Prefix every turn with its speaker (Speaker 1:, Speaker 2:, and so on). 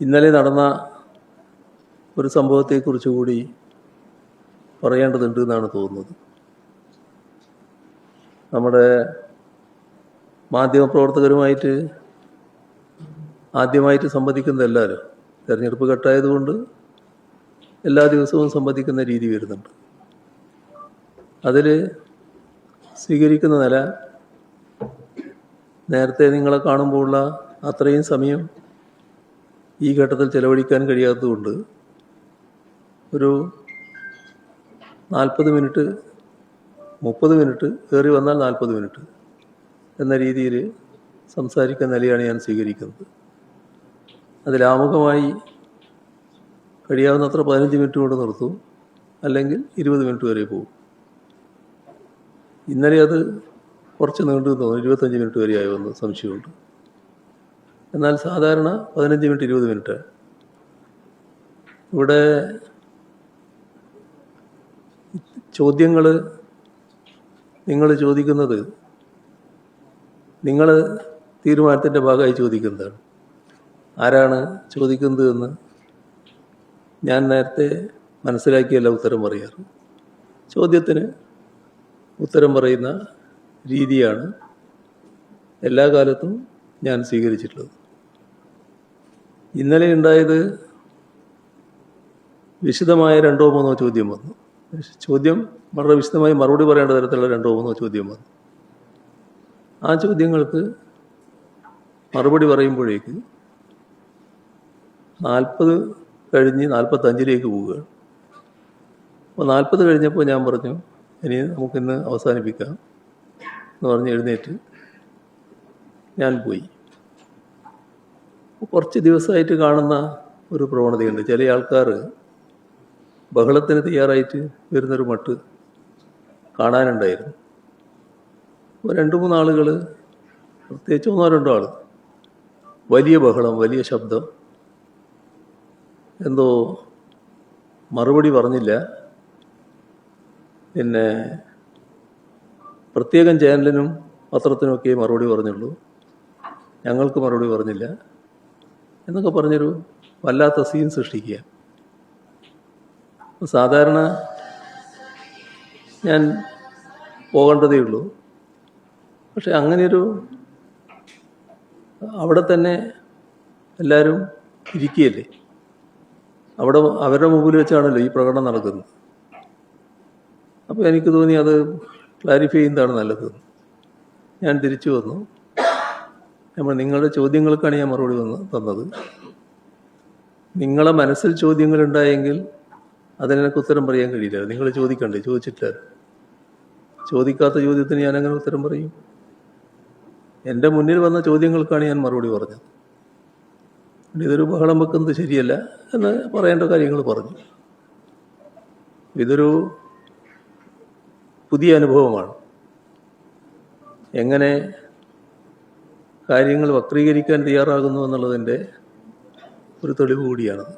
Speaker 1: ഇന്നലെ നടന്ന ഒരു സംഭവത്തെക്കുറിച്ച് കൂടി പറയേണ്ടതുണ്ട് എന്നാണ് തോന്നുന്നത്. നമ്മുടെ മാധ്യമപ്രവർത്തകരുമായിട്ട് ആദ്യമായിട്ട് സംവദിക്കുന്ന എല്ലാവരും തെരഞ്ഞെടുപ്പ് ഘട്ടമായതുകൊണ്ട് എല്ലാ ദിവസവും സംവദിക്കുന്ന രീതി വരുന്നുണ്ട്. അതിൽ സ്വീകരിക്കുന്ന നില നേരത്തെ നിങ്ങളെ കാണുമ്പോഴുള്ള അത്രയും സമയം ഈ ഘട്ടത്തിൽ ചെലവഴിക്കാൻ കഴിയാത്തതുകൊണ്ട് ഒരു 40 മിനിറ്റ് 30 മിനിറ്റ് കയറി വന്നാൽ 40 മിനിറ്റ് എന്ന രീതിയിൽ സംസാരിക്കുന്ന നിലയാണ് ഞാൻ സ്വീകരിക്കുന്നത്. അതിലാമുഖമായി കഴിയാവുന്നത്ര 15 മിനിറ്റ് കൊണ്ട് നിർത്തും, അല്ലെങ്കിൽ 20 മിനിറ്റ് വരെ പോകും. ഇന്നലെ അത് കുറച്ച് നീണ്ടു തോന്നുന്നു, 25 മിനിറ്റ് വരെ ആയുമെന്ന് സംശയമുണ്ട്. എന്നാൽ സാധാരണ 15 മിനിറ്റ് 20 മിനിറ്റ്. ഇവിടെ ചോദ്യങ്ങൾ നിങ്ങൾ ചോദിക്കുന്നത് നിങ്ങൾ തീരുമാനത്തിൻ്റെ ഭാഗമായി ചോദിക്കുന്നതാണ്. ആരാണ് ചോദിക്കുന്നത് എന്ന് ഞാൻ നേരത്തെ മനസ്സിലാക്കിയല്ല ഉത്തരം പറയാറ്. ചോദ്യത്തിന് ഉത്തരം പറയുന്ന രീതിയാണ് എല്ലാ കാലത്തും ഞാൻ സ്വീകരിച്ചിട്ടുള്ളത്. ഇന്നലെ ഉണ്ടായത് വിശദമായ 2-3 ചോദ്യം വന്നു. ചോദ്യം വളരെ വിശദമായി മറുപടി പറയേണ്ട തരത്തിലുള്ള 2-3 ചോദ്യം വന്നു. ആ ചോദ്യങ്ങൾക്ക് മറുപടി പറയുമ്പോഴേക്ക് 40 കഴിഞ്ഞ് 45 പോവുകയാണ്. അപ്പോൾ 40 കഴിഞ്ഞപ്പോൾ ഞാൻ പറഞ്ഞു, ഇനി നമുക്കിന്ന് അവസാനിപ്പിക്കാം എന്ന് പറഞ്ഞ് എഴുന്നേറ്റ് ഞാൻ പോയി. കുറച്ച് ദിവസമായിട്ട് കാണുന്ന ഒരു പ്രവണതയുണ്ട്. ചില ആൾക്കാർ ബഹളത്തിന് തയ്യാറായിട്ട് വരുന്നൊരു മട്ട് കാണാനുണ്ടായിരുന്നു. അപ്പോൾ 2-3 ആളുകൾ, പ്രത്യേകിച്ച് 1-2 ആൾ, വലിയ ബഹളം, വലിയ ശബ്ദം, എന്തോ മറുപടി പറഞ്ഞില്ല. പിന്നെ പ്രത്യേകം ചാനലിനും പത്രത്തിനുമൊക്കെ മറുപടി പറഞ്ഞുള്ളൂ, ഞങ്ങൾക്ക് മറുപടി പറഞ്ഞില്ല എന്നൊക്കെ പറഞ്ഞൊരു വല്ലാത്ത സീൻ സൃഷ്ടിക്കുക. സാധാരണ ഞാൻ പോകേണ്ടതേ ഉള്ളൂ. പക്ഷെ അങ്ങനെയൊരു അവിടെ തന്നെ എല്ലാവരും ഇരിക്കുകയല്ലേ, അവിടെ അവരുടെ മുമ്പിൽ വെച്ചാണല്ലോ ഈ പ്രകടനം നടക്കുന്നത്. അപ്പോൾ എനിക്ക് തോന്നി അത് ക്ലാരിഫൈ ചെയ്യുന്നതാണ് നല്ലത്. ഞാൻ തിരിച്ചു വന്നു. നിങ്ങളുടെ ചോദ്യങ്ങൾക്കാണ് ഞാൻ മറുപടി തന്നത്. നിങ്ങളെ മനസ്സിൽ ചോദ്യങ്ങളുണ്ടായെങ്കിൽ അതിനെനിക്ക് ഉത്തരം പറയാൻ കഴിയില്ല. നിങ്ങൾ ചോദിക്കണ്ടേ? ചോദിച്ചിട്ടില്ല. ചോദിക്കാത്ത ചോദ്യത്തിന് ഞാനങ്ങനെ ഉത്തരം പറയും? എൻ്റെ മുന്നിൽ വന്ന ചോദ്യങ്ങൾക്കാണ് ഞാൻ മറുപടി പറഞ്ഞത്. ഇതൊരു ബഹളം വെക്കുന്നത് ശരിയല്ല എന്ന് പറയേണ്ട കാര്യങ്ങൾ പറഞ്ഞു. ഇതൊരു പുതിയ അനുഭവമാണ്. എങ്ങനെ കാര്യങ്ങൾ വക്രീകരിക്കാൻ തയ്യാറാകുന്നു എന്നുള്ളതിൻ്റെ ഒരു തെളിവ് കൂടിയാണത്.